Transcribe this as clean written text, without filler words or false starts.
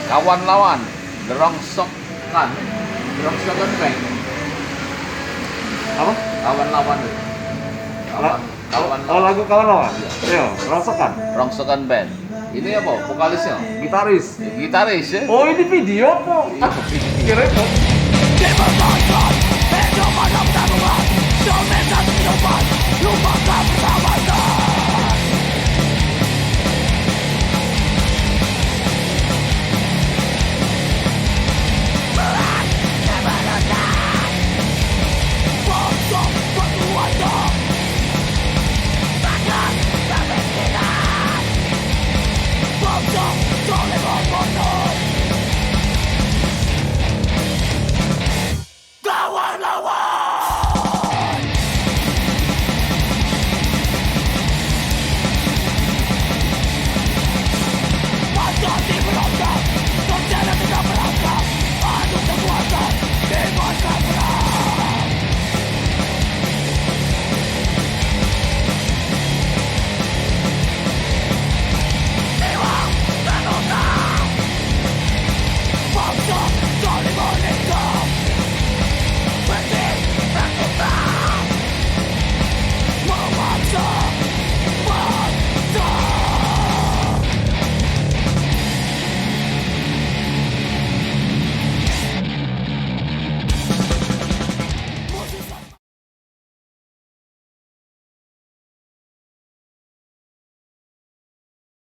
Kawan lawan, Rongsokan Band. Apa? Kawan lawan. Kawan Oh, lagu kawan lawan. Iya, Rongsokan. Rongsokan Band. Ini apa? Vokalisnya? Gitaris. Gitaris ya? Oh, ini video kok. Iya, Kira itu. Lupakan bersama